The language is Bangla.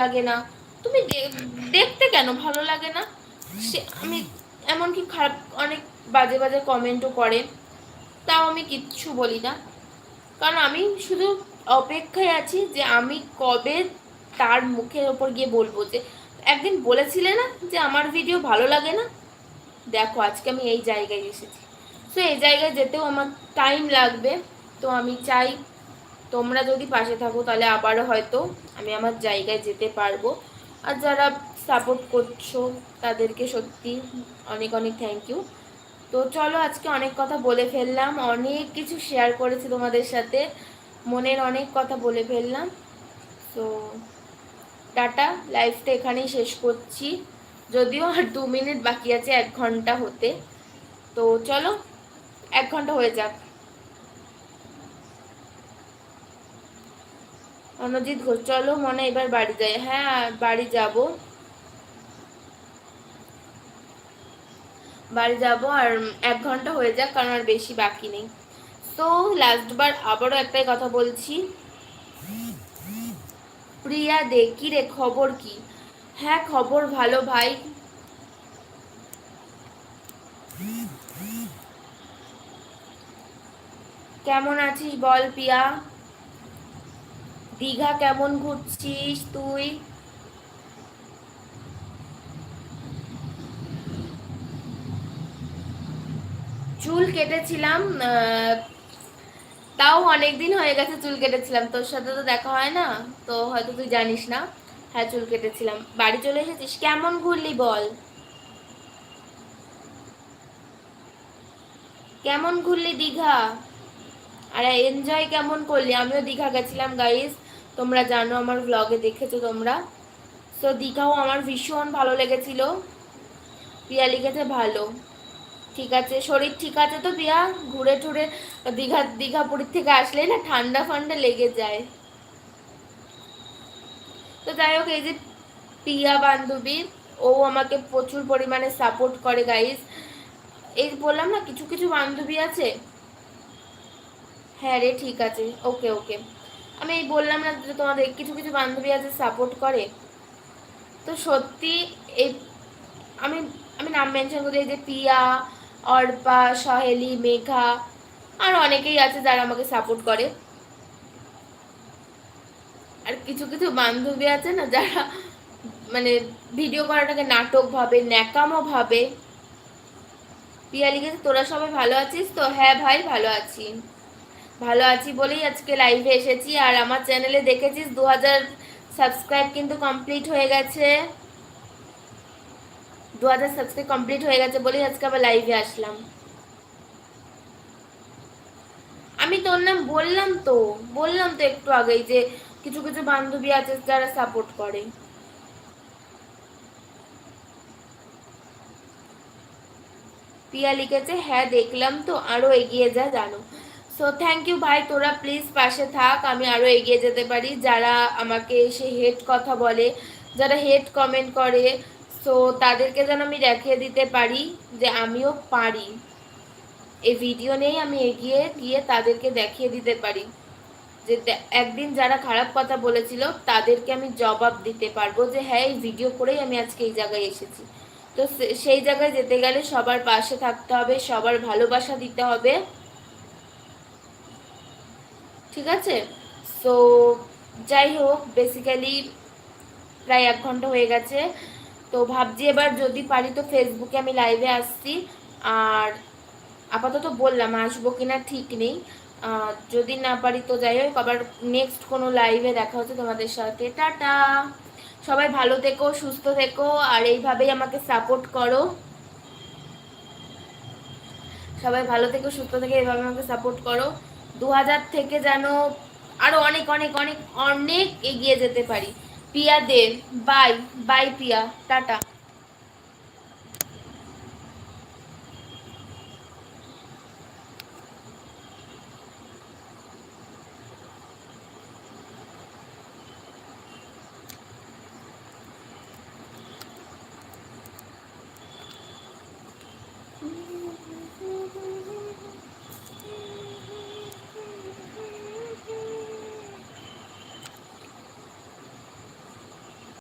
লাগে না, তুমি দেখতে কেন ভালো লাগে না? সে আমি এমনকি খারাপ অনেক বাজে বাজে কমেন্টও করে, তাও আমি কিচ্ছু বলি না, কারণ আমি শুধু অপেক্ষায় আছি যে আমি কবে তার মুখের ওপর গিয়ে বলবো যে একদিন বলেছিলে না যে আমার ভিডিও ভালো লাগে না, দেখো আজকে আমি এই জায়গায় এসেছি। সো এই জায়গায় যেতেও আমার টাইম লাগবে, তো আমি চাই তোমরা যদি পাশে থাকো তাহলে আবারও হয়তো আমি আমার জায়গায় যেতে পারবো। আর যারা সাপোর্ট করছো তাদেরকে সত্যি অনেক অনেক থ্যাংক ইউ। তো চলো, আজকে অনেক কথা বলে ফেললাম, অনেক কিছু শেয়ার করেছি তোমাদের সাথে, মনের অনেক কথা বলে ফেললাম। তো টাটা, লাইফটা এখানেই শেষ করছি, যদিও আর 2 মিনিট বাকি আছে 1 ঘন্টা হতে। তো চলো 1 ঘন্টা হয়ে যাক। অনুজিৎ ঘোষ, চলো মনে এবার বাড়ি যাই। হ্যাঁ বাড়ি যাব, বাড়ি যাব, আর 1 ঘন্টা হয়ে যাক, কারণ আর বেশি বাকি নেই। তো লাস্টবার আবারও একটাই কথা বলছি, প্রিয়া দে কি রে খবর কি? হ্যাঁ খবর ভালো ভাই। কেমন আছিস বল পিয়া? দীঘা কেমন ঘুরছিস তুই? চুল কেটেছিলাম, তাও অনেকদিন হয়ে গেছে চুল কেটেছিলাম, তোর সাথে তো দেখা হয় না, তো হয়তো তুই জানিস না। হ্যাঁ চুল কেটেছিলাম। বাড়ি চলে এসেছিস? কেমন ঘুরলি বল, কেমন ঘুরলি দীঘা, আর এনজয় কেমন করলি? আমিও দীঘা গেছিলাম গাইস, তোমরা জানো, আমার ব্লগে দেখেছো তোমরা। তো দীঘাও আমার ভীষণ ভালো লেগেছিল। পিয়া লিখেছে ভালো, ঠিক আছে, শরীর ঠিক আছে তো পিয়া? ঘুরে টুরে দীঘাপুরীর থেকে আসলেই না ঠান্ডা ফান্ডা লেগে যায়। তো যাই হোক, এই যে পিয়া বান্ধবী, ও আমাকে প্রচুর পরিমাণে সাপোর্ট করে গাইস। এই বললাম না কিছু কিছু বান্ধবী আছে। হ্যাঁ রে ঠিক আছে, ওকে ওকে। আমি এই বললাম না যে তোমাদের কিছু কিছু বান্ধবী আছে সাপোর্ট করে, তো সত্যি এই আমি আমি নাম মেনশন করি, এই যে পিয়া, অর্পা, সহেলি, মেঘা, আর অনেকেই আছে যারা আমাকে সাপোর্ট করে। আর কিছু কিছু বান্ধবী আছে না যারা মানে ভিডিও করাটাকে নাটক ভাবে, ন্যাকামো ভাবে। পিয়া লিখেছে তোরা সবাই ভালো আছিস তো? হ্যাঁ ভাই ভালো আছি, ভালো আছি বলেই আজকে লাইভে এসেছি। আর আমার চ্যানেলে দেখেছিস 2000 সাবস্ক্রাইব কিন্তু কমপ্লিট হয়ে গেছে, 2000 সাবস্ক্রাইব কমপ্লিট হয়ে গেছে বলেই আজকে আবার লাইভে আসলাম। আমি তোর নাম বললাম তো একটু আগেই যে কিছু কিছু বান্ধবী আছে যারা সাপোর্ট করে। পিয়া লিখেছে হ্যাঁ দেখলাম তো, আরো এগিয়ে যা জানো। সো থ্যাংক ইউ ভাই, তোরা প্লিজ পাশে থাক, আমি আরো এগিয়ে যেতে পারি। যারা আমাকে এসে হেট কথা বলে, যারা হেট কমেন্ট করে, সো তাদেরকে যেন আমি দেখিয়ে দিতে পারি যে আমিও পারি। এই ভিডিও নিয়েই আমি এগিয়ে গিয়ে তাদেরকে দেখিয়ে দিতে পারি যে একদিন যারা খারাপ কথা বলেছিল তাদেরকে আমি জবাব দিতে পারবো যে হ্যাঁ এই ভিডিও করেই আমি আজকে এই জায়গায় এসেছি। তো সেই জায়গায় যেতে গেলে সবার পাশে থাকতে হবে, সবার ভালোবাসা দিতে হবে, ঠিক আছে? সো যাই হোক, বেসিক্যালি প্রায় 1 ঘন্টা হয়ে গেছে, তো ভাবছি এবার যদি পারি তো ফেসবুকে আমি লাইভে আসছি। আর আপাতত বললাম আসবো কিনা ঠিক নেই, যদি না পারি তো যাই হোক, আবার নেক্সট কোনো লাইভে দেখা হচ্ছে তোমাদের সাথে। টাটা, সবাই ভালো থেকো, সুস্থ থেকো, আর এইভাবেই আমাকে সাপোর্ট করো। সবাই ভালো থেকো, সুস্থ থেকে এইভাবে আমাকে সাপোর্ট করো। 2000 থেকে যেন আরো অনেক অনেক অনেক অনেক এগিয়ে যেতে পারি। পিয়া দেব, বাই বাই পিয়া, টাটা।